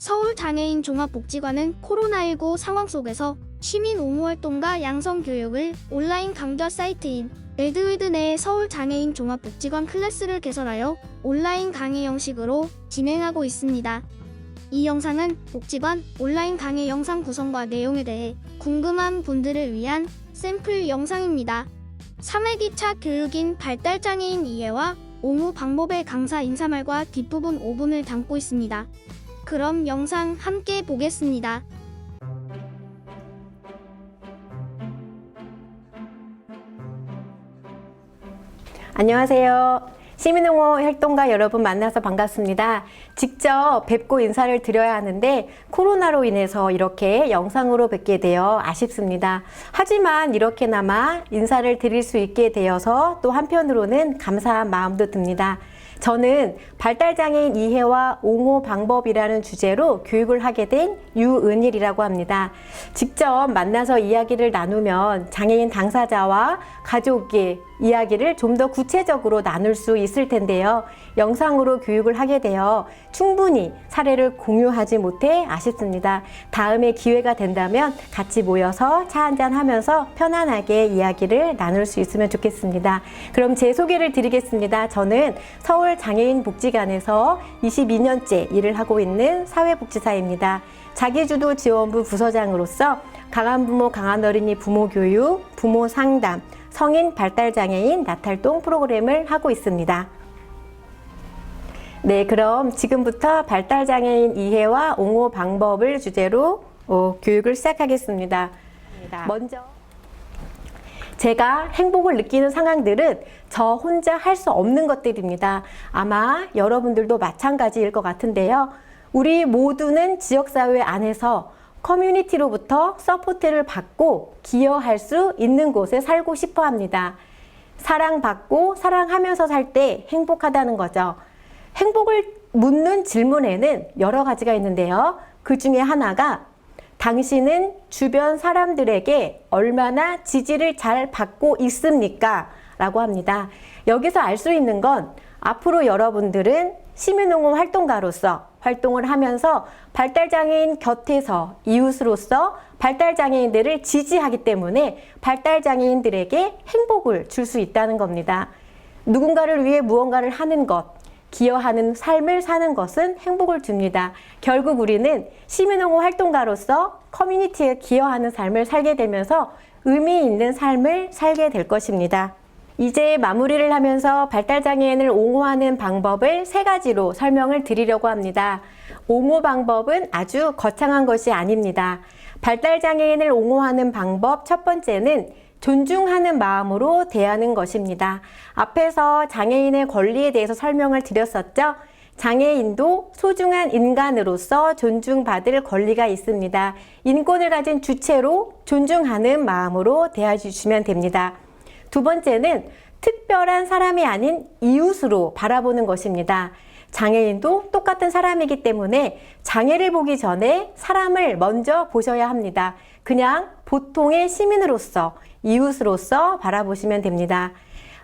서울장애인 종합복지관은 코로나19 상황 속에서 시민 옹호활동과 양성교육을 온라인 강좌 사이트인 에드위드 내 서울장애인 종합복지관 클래스를 개설하여 온라인 강의 형식으로 진행하고 있습니다. 이 영상은 복지관 온라인 강의 영상 구성과 내용에 대해 궁금한 분들을 위한 샘플 영상입니다. 3회기차 교육인 발달장애인 이해와 옹호 방법의 강사 인사말과 뒷부분 5분을 담고 있습니다. 그럼 영상 함께 보겠습니다. 안녕하세요. 시민옹호 활동가 여러분 만나서 반갑습니다. 직접 뵙고 인사를 드려야 하는데 코로나로 인해서 이렇게 영상으로 뵙게 되어 아쉽습니다. 하지만 이렇게나마 인사를 드릴 수 있게 되어서 또 한편으로는 감사한 마음도 듭니다. 저는 발달장애인 이해와 옹호 방법이라는 주제로 교육을 하게 된 유은일이라고 합니다. 직접 만나서 이야기를 나누면 장애인 당사자와 가족의 이야기를 좀 더 구체적으로 나눌 수 있을 텐데요. 영상으로 교육을 하게 되어 충분히 사례를 공유하지 못해 아쉽습니다. 다음에 기회가 된다면 같이 모여서 차 한잔 하면서 편안하게 이야기를 나눌 수 있으면 좋겠습니다. 그럼 제 소개를 드리겠습니다. 저는 서울장애인복지관에서 22년째 일을 하고 있는 사회복지사입니다. 자기주도 지원부 부서장으로서 강한 부모, 강한 어린이 부모 교육, 부모 상담, 성인 발달장애인 나탈동 프로그램을 하고 있습니다. 네, 그럼 지금부터 발달장애인 이해와 옹호 방법을 주제로 교육을 시작하겠습니다. 먼저 제가 행복을 느끼는 상황들은 저 혼자 할 수 없는 것들입니다. 아마 여러분들도 마찬가지일 것 같은데요. 우리 모두는 지역사회 안에서 커뮤니티로부터 서포트를 받고 기여할 수 있는 곳에 살고 싶어 합니다. 사랑받고 사랑하면서 살 때 행복하다는 거죠. 행복을 묻는 질문에는 여러 가지가 있는데요. 그 중에 하나가 당신은 주변 사람들에게 얼마나 지지를 잘 받고 있습니까? 라고 합니다. 여기서 알 수 있는 건 앞으로 여러분들은 시민옹호 활동가로서 활동을 하면서 발달장애인 곁에서 이웃으로서 발달장애인들을 지지하기 때문에 발달장애인들에게 행복을 줄 수 있다는 겁니다. 누군가를 위해 무언가를 하는 것, 기여하는 삶을 사는 것은 행복을 줍니다. 결국 우리는 시민옹호 활동가로서 커뮤니티에 기여하는 삶을 살게 되면서 의미 있는 삶을 살게 될 것입니다. 이제 마무리를 하면서 발달장애인을 옹호하는 방법을 3가지로 설명을 드리려고 합니다. 옹호 방법은 아주 거창한 것이 아닙니다. 발달장애인을 옹호하는 방법 첫 번째는 존중하는 마음으로 대하는 것입니다. 앞에서 장애인의 권리에 대해서 설명을 드렸었죠. 장애인도 소중한 인간으로서 존중받을 권리가 있습니다. 인권을 가진 주체로 존중하는 마음으로 대해주시면 됩니다. 두 번째는 특별한 사람이 아닌 이웃으로 바라보는 것입니다. 장애인도 똑같은 사람이기 때문에 장애를 보기 전에 사람을 먼저 보셔야 합니다. 그냥 보통의 시민으로서, 이웃으로서 바라보시면 됩니다.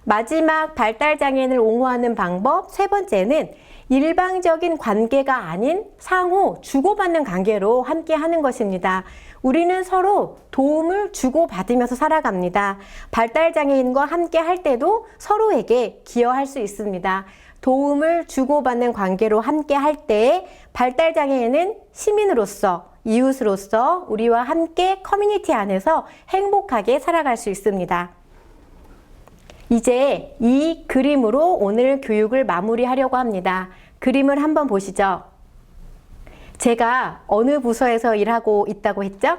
마지막 발달장애인을 옹호하는 방법 3번째는 일방적인 관계가 아닌 상호 주고받는 관계로 함께 하는 것입니다. 우리는 서로 도움을 주고받으면서 살아갑니다. 발달장애인과 함께 할 때도 서로에게 기여할 수 있습니다. 도움을 주고받는 관계로 함께 할 때 발달장애인은 시민으로서, 이웃으로서 우리와 함께 커뮤니티 안에서 행복하게 살아갈 수 있습니다. 이제 이 그림으로 오늘 교육을 마무리하려고 합니다. 그림을 한번 보시죠. 제가 어느 부서에서 일하고 있다고 했죠?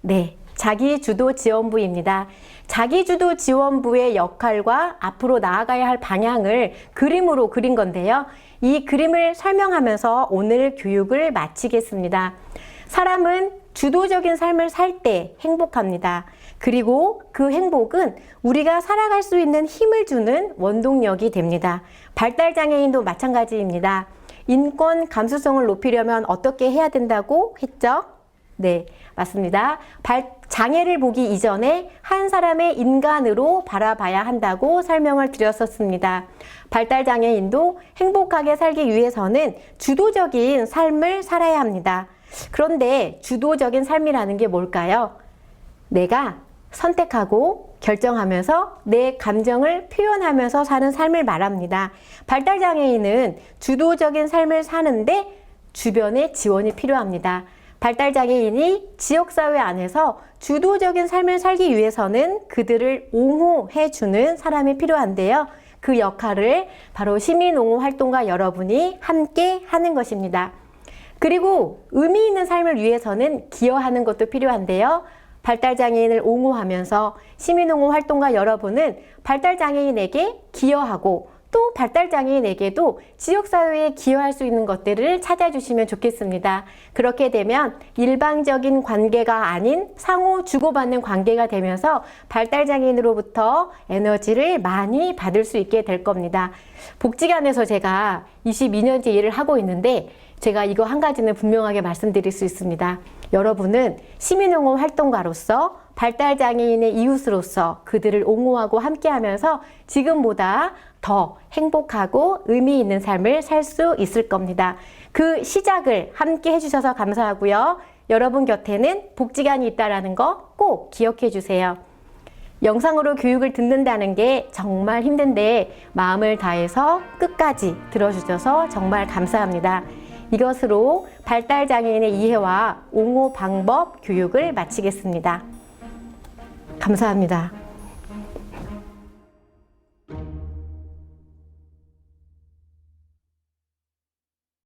네, 자기주도지원부입니다. 자기주도지원부의 역할과 앞으로 나아가야 할 방향을 그림으로 그린 건데요. 이 그림을 설명하면서 오늘 교육을 마치겠습니다. 사람은 주도적인 삶을 살 때 행복합니다. 그리고 그 행복은 우리가 살아갈 수 있는 힘을 주는 원동력이 됩니다. 발달장애인도 마찬가지입니다. 인권 감수성을 높이려면 어떻게 해야 된다고 했죠? 네, 맞습니다. 장애를 보기 이전에 한 사람의 인간으로 바라봐야 한다고 설명을 드렸었습니다. 발달장애인도 행복하게 살기 위해서는 주도적인 삶을 살아야 합니다. 그런데 주도적인 삶이라는 게 뭘까요? 내가 선택하고 결정하면서 내 감정을 표현하면서 사는 삶을 말합니다. 발달장애인은 주도적인 삶을 사는데 주변의 지원이 필요합니다. 발달장애인이 지역사회 안에서 주도적인 삶을 살기 위해서는 그들을 옹호해주는 사람이 필요한데요. 그 역할을 바로 시민옹호활동가 여러분이 함께 하는 것입니다. 그리고 의미 있는 삶을 위해서는 기여하는 것도 필요한데요. 발달장애인을 옹호하면서 시민옹호활동가 여러분은 발달장애인에게 기여하고 또 발달장애인에게도 지역사회에 기여할 수 있는 것들을 찾아주시면 좋겠습니다. 그렇게 되면 일방적인 관계가 아닌 상호 주고받는 관계가 되면서 발달장애인으로부터 에너지를 많이 받을 수 있게 될 겁니다. 복지관에서 제가 22년째 일을 하고 있는데 제가 이거 한 가지는 분명하게 말씀드릴 수 있습니다. 여러분은 시민옹호 활동가로서 발달장애인의 이웃으로서 그들을 옹호하고 함께하면서 지금보다 더 행복하고 의미 있는 삶을 살 수 있을 겁니다. 그 시작을 함께 해주셔서 감사하고요. 여러분 곁에는 복지관이 있다는 거 꼭 기억해 주세요. 영상으로 교육을 듣는다는 게 정말 힘든데 마음을 다해서 끝까지 들어주셔서 정말 감사합니다. 이것으로 발달장애인의 이해와 옹호 방법 교육을 마치겠습니다. 감사합니다.